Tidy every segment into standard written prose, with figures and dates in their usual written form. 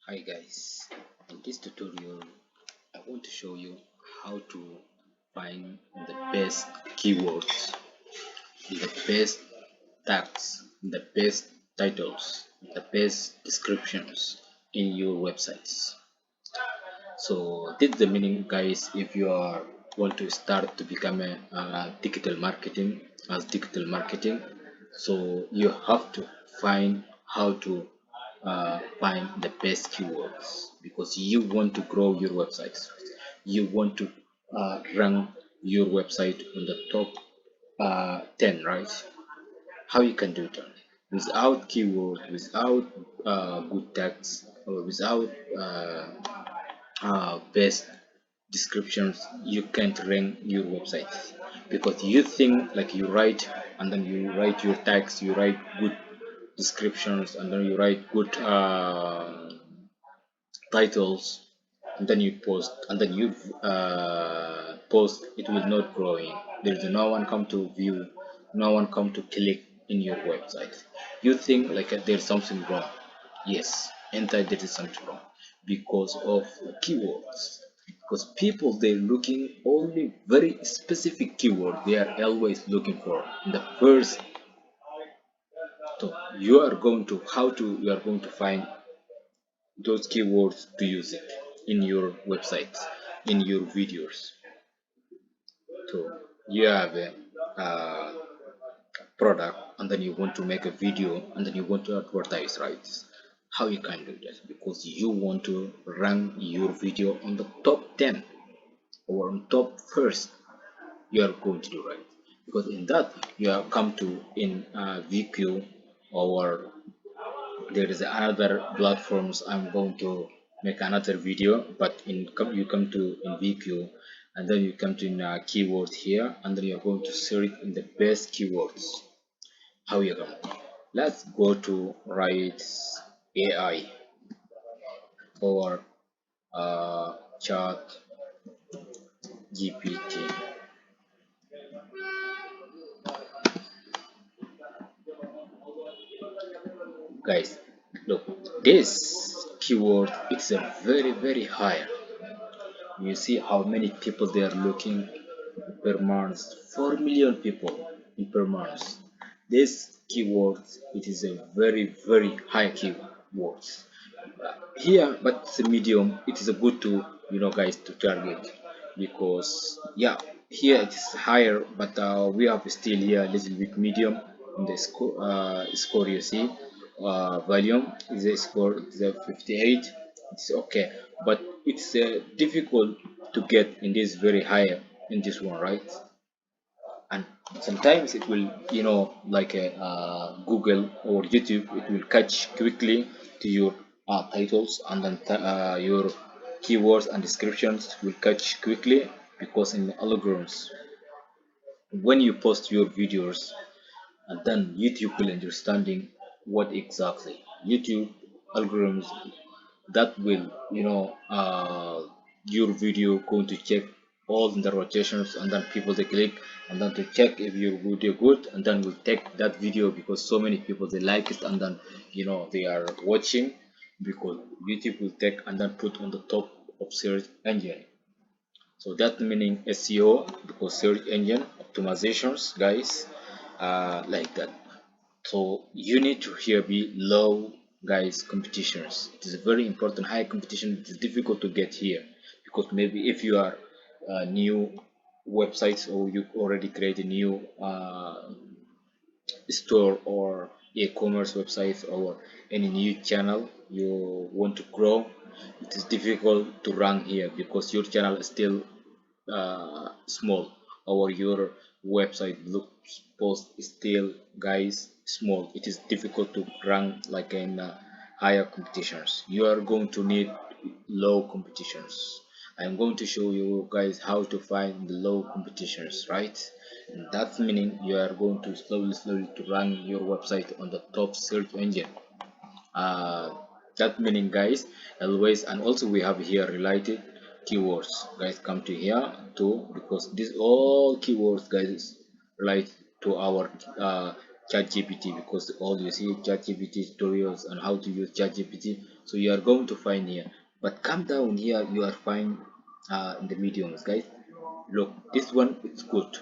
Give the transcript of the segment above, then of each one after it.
Hi guys, in this tutorial I want to show you how to find the best keywords, the best tags, the best titles, the best descriptions in your websites. So this is the meaning guys, if you are want to start to become a digital marketing, so you have to find how to find the best keywords because you want to grow your websites, you want to rank your website on the top 10, right? How you can do that without keyword, without good tags, or without best descriptions, you can't rank your website because you think like you write, and then you write your tags, you write good descriptions, and then you write good titles, and then you post, and then you post, it will not grow in. There is no one come to view, no one come to click in your website. You think like there's something wrong. Yes, enter there is something wrong because of keywords, because people they're looking only very specific keyword they are always looking for in the first. So you are going to you are going to find those keywords to use it in your websites, in your videos. So you have a product, and then you want to make a video, and then you want to advertise, right? How you can do that? Because you want to rank your video on the top 10 or on top first. You are going to do right because in that you have come to in VQ, or there is another platforms. I'm going to make another video, but you come to in VQ, and then you come to in keyword here, and then you're going to search in the best keywords. How you going? Let's go to write AI or chat GPT. Guys, look, this keyword, it's a very high. You see how many people they are looking per month. 4 million people in per month. This keyword, it is a very high keyword here, but it's a medium. It is a good to, guys, to target, because yeah, here it is higher, but we have still here a little bit medium in the score. You see volume is a score, is a 58. It's okay, but it's difficult to get in this very high in this one, right? And sometimes it will, like a Google or YouTube, it will catch quickly to your titles, and then your keywords and descriptions will catch quickly, because in the algorithms, when you post your videos, and then YouTube will understanding what exactly YouTube algorithms, that will, your video going to check all the rotations, and then people they click, and then to check if your video good, and then will take that video, because so many people they like it, and then they are watching, because YouTube will take and then put on the top of search engine. So that meaning SEO, because search engine optimizations, guys, like that. So you need to here be low, guys, competitions. It is very important. High competition, it is difficult to get here, because maybe if you are new websites, or you already create a new store or e-commerce website, or any new channel you want to grow, it is difficult to rank here, because your channel is still small, or your website looks post is still, guys, small. It is difficult to rank like in higher competitions. You are going to need low competitions. I'm going to show you guys how to find the low competitions, right? And that's meaning you are going to slowly to rank your website on the top search engine. uh, that meaning, guys, always. And also we have here related keywords, guys. Come to here too, because these all keywords, guys, relate to our ChatGPT, because all you see ChatGPT tutorials and how to use ChatGPT. So you are going to find here, but come down here, you are find in the mediums, guys. Look, this one is good.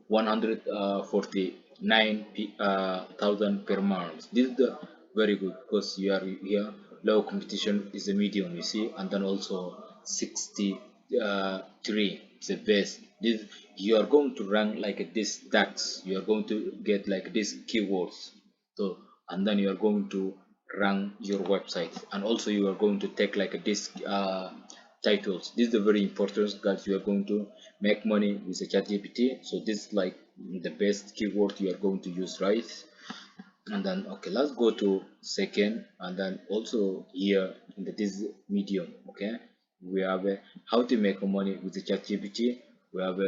149,000 per month. This is the very good because you are here. Low competition is a medium, you see, and then also 63 is the best. This you are going to rank like this tax. You are going to get like this keywords. So and then you are going to rank your website, and also you are going to take like this titles. This is the very important, guys. You are going to make money with the ChatGPT. So this is like the best keyword you are going to use, right? And then okay, let's go to second, and then also here in the this medium. Okay, we have how to make money with the ChatGPT. We have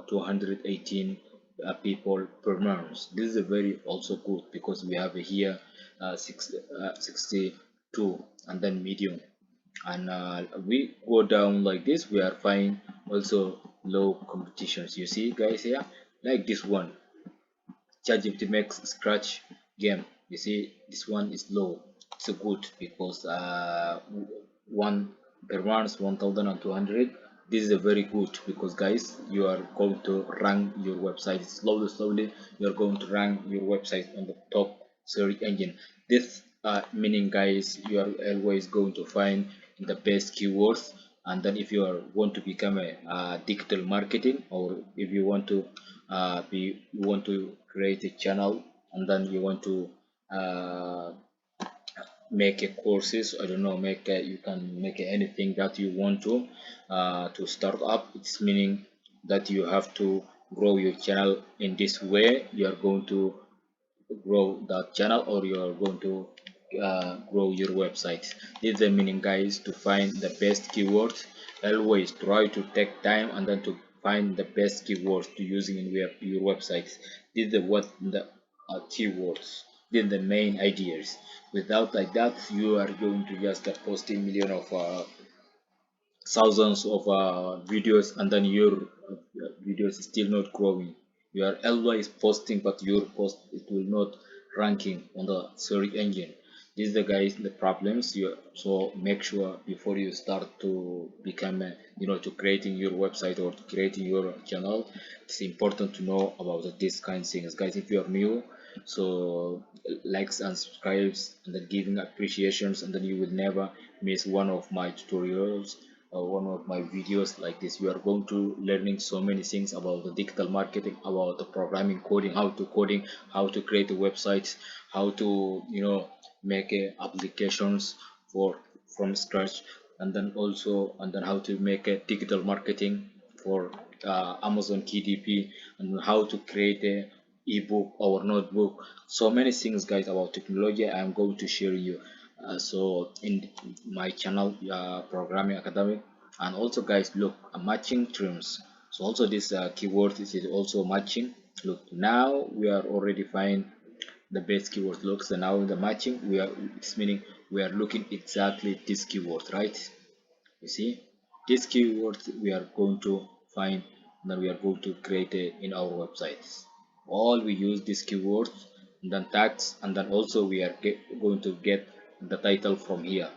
218 people per month. This is a very also good because we have here 62, and then medium, and we go down like this, we are fine. Also low competitions, you see guys here, like this one. ChatGPT makes scratch game. You see, this one is low. It's a good because one per month 1,200. This is a very good because guys, you are going to rank your website slowly. You are going to rank your website on the top search engine. This meaning, guys, you are always going to find the best keywords. And then if you are want to become a digital marketing, or if you want to you want to create a channel, and then you want to uh, make a courses, I don't know, make a, you can make anything that you want to start up. It's meaning that you have to grow your channel in this way. You are going to grow that channel, or you are going to grow your website. This is the meaning, guys, to find the best keywords. Always try to take time and then to find the best keywords to using in your websites. This is the what the keywords, then the main ideas. Without like that, you are going to just posting million of thousands of videos, and then your videos is still not growing. You are always posting, but your post it will not ranking on the search engine. These are the guys the problems. You so make sure before you start to become to creating your website or to creating your channel, it's important to know about these kind of things, guys. If you are new, so likes and subscribes, and then giving appreciations, and then you will never miss one of my tutorials or one of my videos like this. You are going to learning so many things about the digital marketing, about the programming, coding, how to create a website, how to make applications for from scratch, and then also and then how to make a digital marketing for Amazon KDP, and how to create a ebook or notebook. So many things, guys, about technology I'm going to share you. So in my channel, programming academic. And also, guys, look, matching terms. So also this keyword is also matching. Look, now we are already find the best keyword. Look, so now in the matching, we are, it's meaning we are looking exactly this keyword, right? You see, this keyword we are going to find, and then we are going to create it in our websites. All we use this keyword, and then tags, and then also we are going to get the title from here.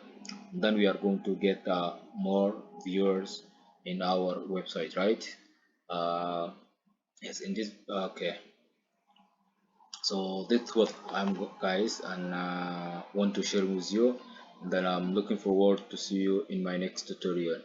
And then we are going to get more viewers in our website, right? uh, yes, in this okay. So that's what I'm guys, and want to share with you. Then I'm looking forward to see you in my next tutorial.